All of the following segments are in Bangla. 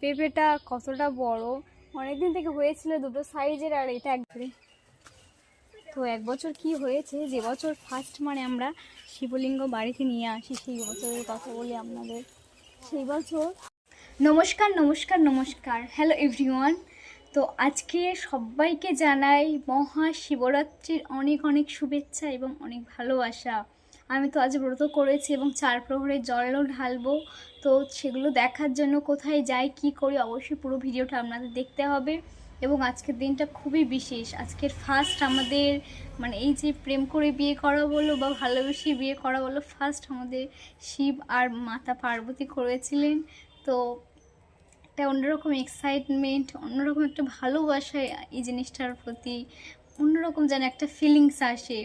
পেঁপেটা কতটা বড়, অনেকদিন থেকে হয়েছিল দুটো সাইজের, আর এটা একবারে। তো এক বছর কি হয়েছে, যে বছর ফার্স্ট মানে আমরা শিবলিঙ্গ বাড়িতে নিয়ে আসি, সেই বছরের কথা বলি আপনাদের। সেই বছর নমস্কার নমস্কার নমস্কার, হ্যালো এভরিওয়ান। তো আজকে সবাইকে জানাই মহাশিবরাত্রির অনেক অনেক শুভেচ্ছা এবং অনেক ভালোবাসা। আমি তো আজ ব্রত করেছি এবং 4 প্রহরে জলও ঢালবো। তো সেগুলো দেখার জন্য কোথায় যাই কি করি অবশ্যই পুরো ভিডিওটা আপনাদের দেখতে হবে। এবং আজকের দিনটা খুবই বিশেষ, আজকের ফার্স্ট আমাদের মানে এই যে প্রেম করে বিয়ে করা বলো বা ভালোবেসে বিয়ে করা বলো, ফার্স্ট আমাদের শিব আর মাতা পার্বতী করেছিলেন। তো একটা অন্যরকম এক্সাইটমেন্ট, অন্যরকম একটা ভালোবাসা এই জিনিসটার প্রতি, অন্যরকম যেন একটা ফিলিংস আসে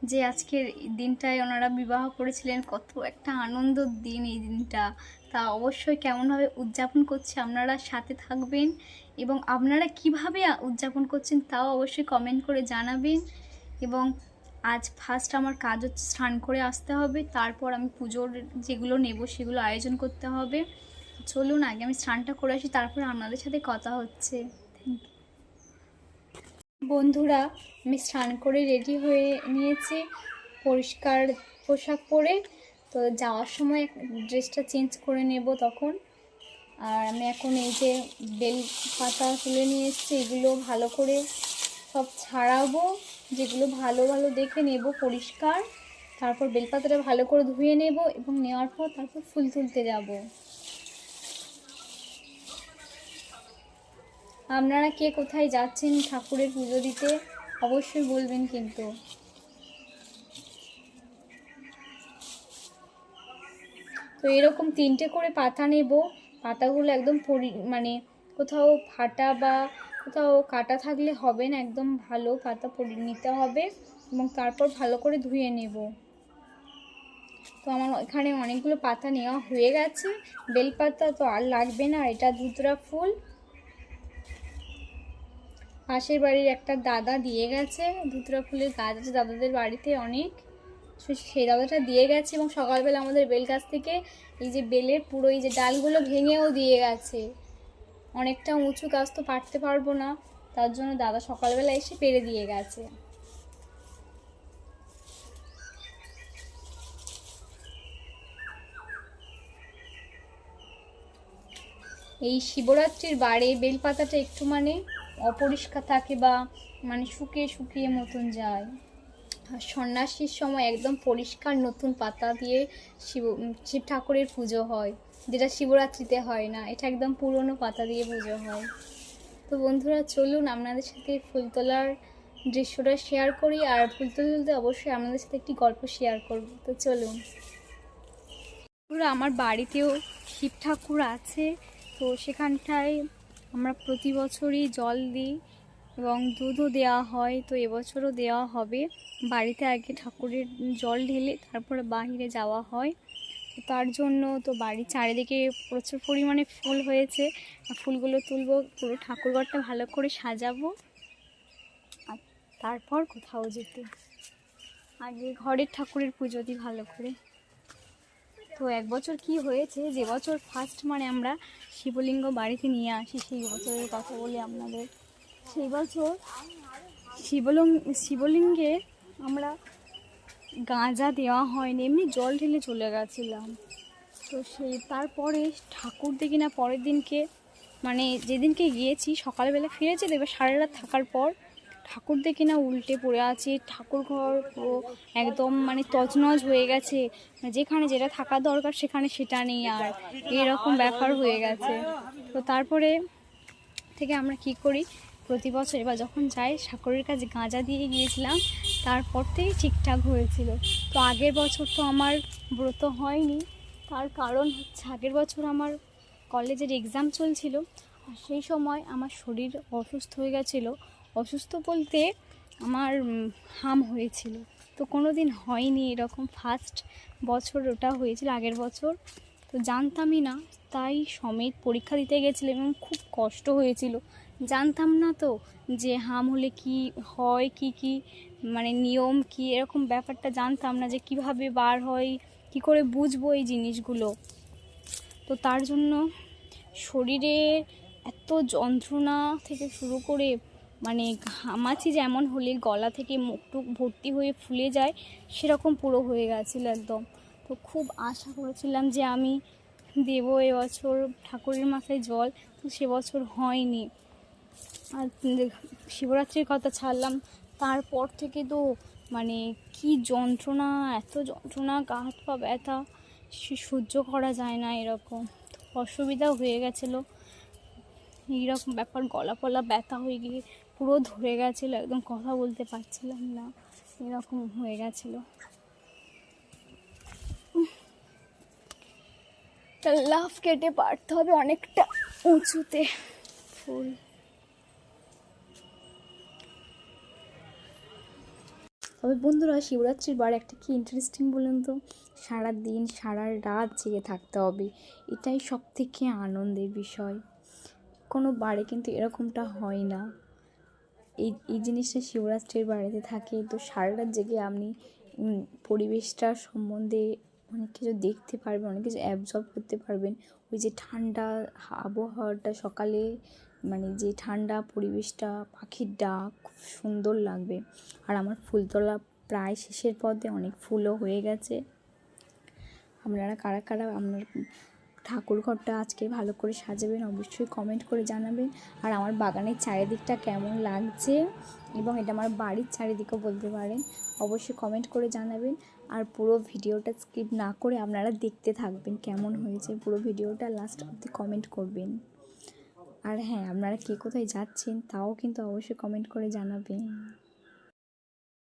যে আজকের দিনটায় ওনারা বিবাহ করেছিলেন। কত একটা আনন্দর দিন এই দিনটা। তা অবশ্যই কেমনভাবে উদযাপন করছে আপনারা সাথে থাকবেন, এবং আপনারা কিভাবে উদযাপন করছেন তাও অবশ্যই কমেন্ট করে জানাবেন। এবং আজ ফার্স্ট আমার কাজ হচ্ছে স্নান করে আসতে হবে, তারপর আমি পুজোর যেগুলো নেব সেগুলো আয়োজন করতে হবে। চলুন আগে আমি স্নানটা করে আসি, তারপরে আপনাদের সাথে কথা হচ্ছে। বন্ধুরা, আমি স্নান করে রেডি হয়ে নিয়েছি, পরিষ্কার পোশাক পরে। তো যাওয়ার সময় ড্রেসটা চেঞ্জ করে নেব তখন। আর আমি এখন এই যে বেল পাতা তুলে নিয়ে এসেছি, এগুলো ভালো করে সব ছাড়াবো, যেগুলো ভালো ভালো দেখে নেব পরিষ্কার। তারপর বেলপাতাটা ভালো করে ধুয়ে নেব এবং নেওয়ার পর তারপর ফুল তুলতে যাব। আপনারা কে কোথায় যাচ্ছেন ঠাকুরের পুজো দিতে অবশ্যই বলবেন কিন্তু। তো এরকম 3টে করে পাতা নেব। পাতাগুলো একদম মানে কোথাও ফাটা বা কোথাও কাটা থাকলে হবে না, একদম ভালো পাতা নিতে হবে এবং তারপর ভালো করে ধুয়ে নেব। তো আমার এখানে অনেকগুলো পাতা নেওয়া হয়ে গেছে, বেলপাতা তো আর লাগবে না। এটা ধুতরা ফুল, পাশের বাড়ির একটা দাদা দিয়ে গেছে, ধুতরা ফুলের গাছ আছে দাদাদের বাড়িতে অনেক, সেই দাদাটা দিয়ে গেছে। এবং সকালবেলা আমাদের বেল গাছ থেকে এই যে বেলের পুরো এই যে ডালগুলো ভেঙেও দিয়ে গেছে। অনেকটা উঁচু গাছ, তো পারতে পারবো না, তার জন্য দাদা সকালবেলা এসে পেরে দিয়ে গেছে। এই শিবরাত্রির বারে বেলপাতাটা একটু মানে অপরিষ্কার থাকে বা মানে শুকিয়ে শুকিয়ে মতন যায়। আর সন্ন্যাসীর সময় একদম পরিষ্কার নতুন পাতা দিয়ে শিব ঠাকুরের পুজো হয়, যেটা শিবরাত্রিতে হয় না। এটা একদম পুরনো পাতা দিয়ে পুজো হয়। তো বন্ধুরা চলুন আপনাদের সাথে ফুল তোলার দৃশ্যটা শেয়ার করি, আর ফুল তুলতে অবশ্যই আপনাদের সাথে একটি গল্প শেয়ার করব। তো চলুন। পুরো আমার বাড়িতেও শিব ঠাকুর আছে, তো সেখানটায় আমরা প্রতি বছরই জল দিই এবং দুধও দেওয়া হয়। তো এবছরও দেওয়া হবে। বাড়িতে আগে ঠাকুরের জল ঢেলে তারপরে বাহিরে যাওয়া হয়। তো তার জন্য তো বাড়ির চারিদিকে প্রচুর পরিমাণে ফুল হয়েছে, ফুলগুলো তুলব, পুরো ঠাকুরঘরটা ভালো করে সাজাবো, আর তারপর কোথাও যেতে আগে ঘরের ঠাকুরের পুজো দিই ভালো করে। তো এক বছর কি হয়েছে, যে বছর ফার্স্ট মানে আমরা শিবলিঙ্গ বাড়িতে নিয়ে আসি সেই বছরের কথা বলি আপনাদের। সেই বছর শিবলিঙ্গে আমরা গাঁজা দেওয়া হয়নি, এমনি জল ঢেলে চলে গেছিলাম। তো সেই তারপরে ঠাকুর দেখি না পরের দিনকে, মানে যেদিনকে গিয়েছি সকালবেলা ফিরেছি, তো এবার সারা রাত থাকার পর ঠাকুর দেখি না উল্টে পড়ে আছে, ঠাকুর ঘর পুরো একদম মানে তছনছ হয়ে গেছে, যেখানে যেটা থাকার দরকার সেখানে সেটা নেই, আর এরকম ব্যাপার হয়ে গেছে। তো তারপরে থেকে আমরা কি করি, প্রতি বছর এবার যখন যাই ঠাকুরের কাছে গাঁজা দিয়ে গিয়েছিলাম, তারপর থেকেই ঠিকঠাক হয়েছিল। তো আগের বছর তো আমার ব্রত হয়নি, তার কারণ হচ্ছে আগের বছর আমার কলেজের এক্সাম চলছিল, আর সেই সময় আমার শরীর অসুস্থ হয়ে গেছিলো। অসুস্থ বলতে আমার হাম হয়েছিল, তো কোনো দিন হয়নি এরকম, ফার্স্ট বছর ওটা হয়েছিল আগের বছর। তো জানতামই না, তাই সমেত পরীক্ষা দিতে গেছিলাম এবং খুব কষ্ট হয়েছিল। জানতাম না তো যে হাম হলে কি হয়, কি মানে নিয়ম কি, এরকম ব্যাপারটা জানতাম না, যে কিভাবে বার হয়, কি করে বুঝবো এই জিনিসগুলো। তো তার জন্য শরীরে এত যন্ত্রণা থেকে শুরু করে মানে ঘামাচি যেমন হলে গলা থেকে মুখটুক ভর্তি হয়ে ফুলে যায়, সেরকম পুরো হয়ে গেছিলো একদম। তো খুব আশা করেছিলাম যে আমি দেবো এবছর ঠাকুরের মাথায় জল, তো সে বছর হয়নি। আর শিবরাত্রির কথা ছাড়লাম, তারপর থেকে তো মানে কি যন্ত্রণা, এত যন্ত্রণা, গা হাত পা ব্যথা, সহ্য করা যায় না এরকম। অসুবিধাও হয়ে গেছিলো, এইরকম ব্যাপার, গলা ফলা ব্যথা হয়ে গিয়ে পুরো ধরে গেছিলো, একদম কথা বলতে পারছিলাম না, এরকম হয়ে গেছিলো। লাফ কেটে পারতে হবে অনেকটা উঁচুতে ফুল। তবে বন্ধুরা, শিবরাত্রির বার একটা কি ইন্টারেস্টিং বলুন তো, সারা দিন সারা রাত জেগে থাকতে হবে, এটাই সব থেকে আনন্দের বিষয়। কোনো বারে কিন্তু এরকমটা হয় না। এই জিনিসটা শিবরাত্রির বাড়িতে থাকে, তো সারা রাত জেগে আপনি পরিবেশটার সম্বন্ধে অনেক কিছু দেখতে পারবেন, অনেক কিছু অ্যাবজর্ব করতে পারবেন। ওই যে ঠান্ডা আবহাওয়াটা, সকালে মানে যে ঠান্ডা পরিবেশটা, পাখির ডাক, খুব সুন্দর লাগবে। আর আমার ফুল তোলা প্রায় শেষের পথে, অনেক ফুলও হয়ে গেছে। আপনারা কারা কারা আপনার ঠাকুর ঘরটা আজকে ভালো করে সাজাবেন অবশ্যই কমেন্ট করে জানাবেন। আর আমার বাগানের চারিদিকটা কেমন লাগছে, এবং এটা আমার বাড়ির চারিদিকেও বলতে পারেন, অবশ্যই কমেন্ট করে জানাবেন। আর পুরো ভিডিওটা স্কিপ না করে আপনারা দেখতে থাকবেন, কেমন হয়েছে পুরো ভিডিওটা লাস্ট অবধি কমেন্ট করবেন। আর হ্যাঁ, আপনারা কে কোথায় যাচ্ছেন তাও কিন্তু অবশ্যই কমেন্ট করে জানাবেন।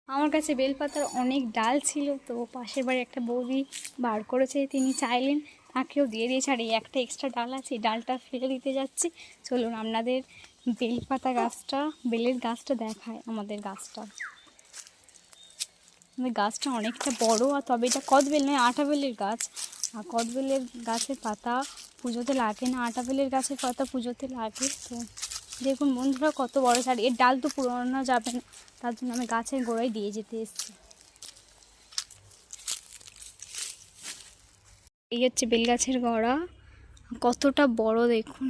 আমার কাছে বেলপাতার অনেক ডাল ছিল, তো পাশের বাড়ি একটা বৌদি বার করেছে, তিনি চাইলেন, তাকেও দিয়ে দিয়েছে। আর এই একটা এক্সট্রা ডাল আছে, এই ডালটা ফেলে দিতে যাচ্ছি। চলুন আপনাদের বেলপাতা গাছটা, বেলের গাছটা দেখায়। আমাদের গাছটা অনেকটা বড়, আর তবে এটা কদবেল নয়, আটা বেলের গাছ। আর কদবেলের গাছের পাতা পুজোতে লাগে না, আটা বেলের গাছের পাতা পুজোতে লাগে। তো দেখুন বন্ধুরা কত বড়, আর এর ডাল তো পুরোনো যাবে না, তার জন্য আমি গাছের গোড়ায় দিয়ে যেতে এসেছি। এই হচ্ছে বেল গাছের গোড়া, কতটা বড় দেখুন,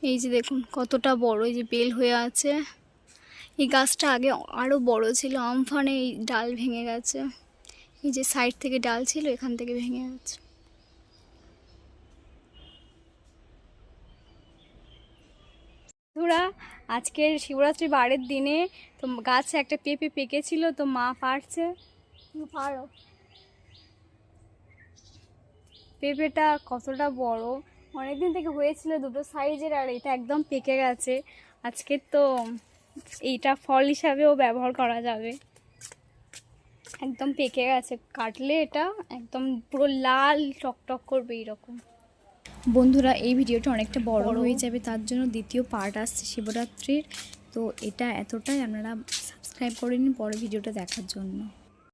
এই যে দেখুন কতটা বড়, এই যে বেল হয়ে আছে। এই গাছটা আগে আরও বড় ছিল, আমফানে এই ডাল ভেঙে গেছে, এই যে সাইড থেকে ডাল ছিল এখান থেকে ভেঙে গেছে। বন্ধুরা, আজকের শিবরাত্রি বারের দিনে তো গাছে একটা পেঁপে পেকেছিল, তো মা পারছে। পারো, পেঁপেটা কতটা বড়, অনেকদিন থেকে হয়েছিল দুটো সাইজের, আর এটা একদম পেকে গেছে। আজকে তো এইটা ফল হিসাবেও ব্যবহার করা যাবে, একদম পেকে গেছে, কাটলে এটা একদম পুরো লাল টকটক করবে এইরকম। বন্ধুরা, এই ভিডিওটা অনেকটা বড় হয়ে যাবে, তার জন্য দ্বিতীয় পার্ট আসছে শিবরাত্রির। তো এটা এতটাই, আপনারা সাবস্ক্রাইব করে নিন পরের ভিডিওটা দেখার জন্য।